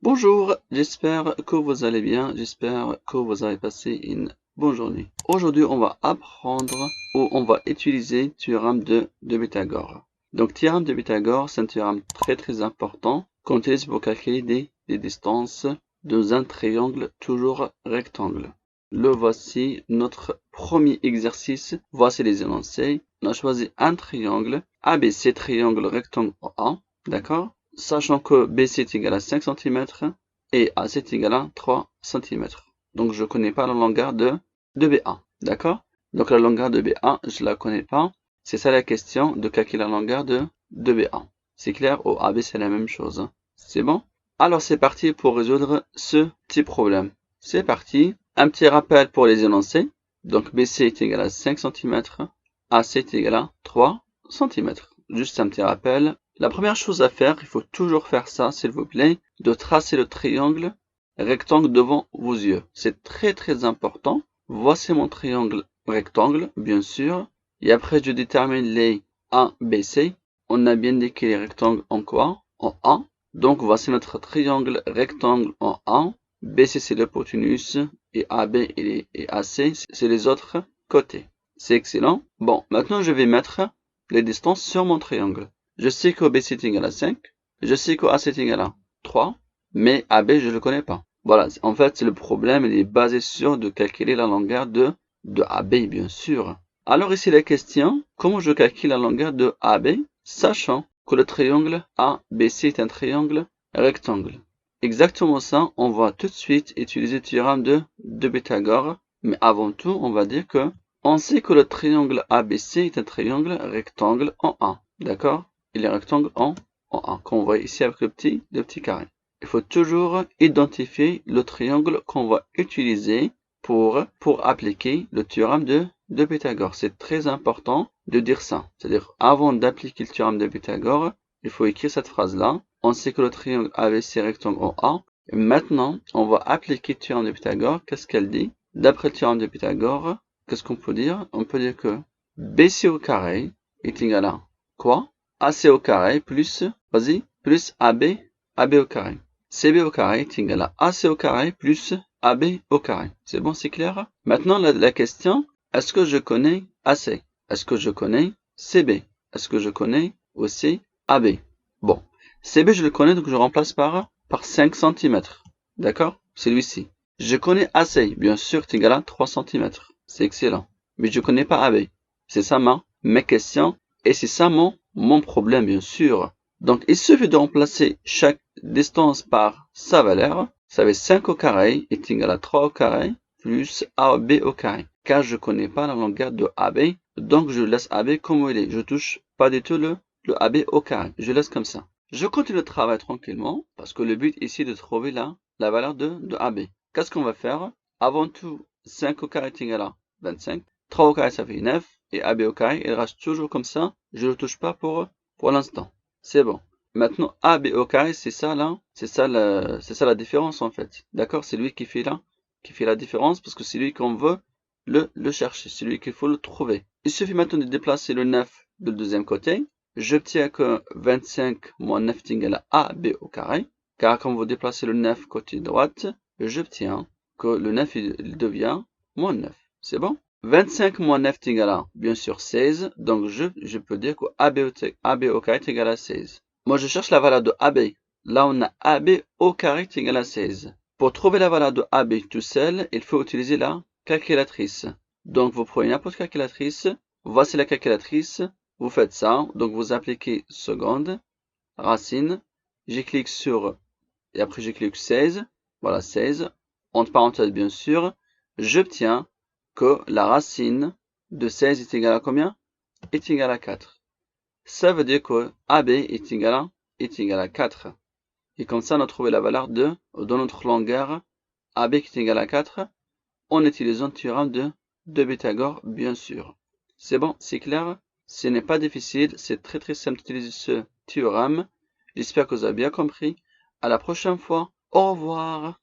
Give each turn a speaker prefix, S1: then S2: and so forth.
S1: Bonjour, j'espère que vous allez bien, j'espère que vous avez passé une bonne journée. Aujourd'hui, on va apprendre ou on va utiliser théorème de Pythagore. Donc, théorème de Pythagore, c'est un théorème très important qu'on utilise pour calculer des distances dans un triangle toujours rectangle. Le voici, notre premier exercice. Voici les énoncés. On a choisi un triangle, ABC, triangle rectangle A, d'accord? Sachant que BC est égal à 5 cm et AC est égal à 3 cm. Donc, je ne connais pas la longueur de BA, d'accord? Donc, la longueur de BA, je ne la connais pas. C'est ça la question, de calculer la longueur de BA. C'est clair? Au AB, c'est la même chose. C'est bon? Alors, c'est parti pour résoudre ce petit problème. C'est parti. Un petit rappel pour les énoncés. Donc, BC est égal à 5 cm, AC est égal à 3 cm. Juste un petit rappel. La première chose à faire, il faut toujours faire ça, s'il vous plaît, de tracer le triangle rectangle devant vos yeux. C'est très important. Voici mon triangle rectangle, bien sûr. Et après, je détermine les ABC. On a bien dit qu'il est rectangle en quoi? En A. Donc, voici notre triangle rectangle en A. BC, c'est l'hypoténuse. Et AB et AC, c'est les autres côtés. C'est excellent. Bon, maintenant, je vais mettre les distances sur mon triangle. Je sais que BC est égal à 5. Je sais que AC est égal à 3. Mais AB, je ne le connais pas. Voilà, en fait, le problème il est basé sur de calculer la longueur de AB, bien sûr. Alors ici, la question, comment je calcule la longueur de AB, sachant que le triangle ABC est un triangle rectangle. Exactement ça, on va tout de suite utiliser le théorème de Pythagore. Mais avant tout, on va dire que on sait que le triangle ABC est un triangle rectangle en A. D'accord? Il est rectangle en A, qu'on voit ici avec le petit carré. Il faut toujours identifier le triangle qu'on va utiliser pour appliquer le théorème de Pythagore. C'est très important de dire ça. C'est-à-dire, avant d'appliquer le théorème de Pythagore, il faut écrire cette phrase-là. On sait que le triangle ABC est rectangle en A. Et maintenant, on va appliquer le théorème de Pythagore. Qu'est-ce qu'elle dit? D'après le théorème de Pythagore, qu'est-ce qu'on peut dire? On peut dire que BC au carré est égal à quoi? AC au carré plus, vas-y, plus AB au carré. CB au carré est égal à AC au carré plus AB au carré. C'est bon, c'est clair? Maintenant, la question, est-ce que je connais AC? Est-ce que je connais CB? Est-ce que je connais aussi AB? Bon, CB, je le connais, donc je remplace par 5 cm. D'accord? Celui-ci. Je connais AC, bien sûr, est égal à 3 cm. C'est excellent. Mais je ne connais pas AB. C'est ça mes questions. Et c'est ça mon problème, bien sûr. Donc, il suffit de remplacer chaque distance par sa valeur. Ça fait 5 au carré est égal à 3 au carré plus AB au carré. Car je ne connais pas la longueur de AB. Donc, je laisse AB comme il est. Je ne touche pas du tout le AB au carré. Je laisse comme ça. Je continue le travail tranquillement. Parce que le but ici est de trouver la valeur de AB. Qu'est-ce qu'on va faire? Avant tout, 5 au carré est égal à 25. 3 au carré, ça fait 9. Et AB au carré, il reste toujours comme ça. Je ne le touche pas pour l'instant. C'est bon. Maintenant, AB au carré, c'est ça là. C'est ça la différence en fait. D'accord? C'est lui qui fait la différence parce que c'est lui qu'on veut le chercher. C'est lui qu'il faut le trouver. Il suffit maintenant de déplacer le 9 de le deuxième côté. J'obtiens que 25 moins 9 est égal à AB au carré. Car quand vous déplacez le 9 côté droite, j'obtiens que le 9 il devient moins 9. C'est bon? 25 moins 9 est égal à, bien sûr, 16. Donc, je peux dire que AB au carré est égal à 16. Moi, je cherche la valeur de AB. Là, on a AB au carré est égal à 16. Pour trouver la valeur de AB tout seul, il faut utiliser la calculatrice. Donc, vous prenez n'importe quelle calculatrice. Voici la calculatrice. Vous faites ça. Donc, vous appliquez seconde, racine. Je clique sur, et après, je clique 16. Voilà, 16. Entre parenthèses, bien sûr. J'obtiens que la racine de 16 est égale à combien? Est égale à 4. Ça veut dire que AB est égal à 4. Et comme ça, on a trouvé la valeur de notre longueur AB qui est égal à 4 en utilisant le théorème de Pythagore, bien sûr. C'est bon, c'est clair? Ce n'est pas difficile, c'est très simple d'utiliser ce théorème. J'espère que vous avez bien compris. À la prochaine fois. Au revoir.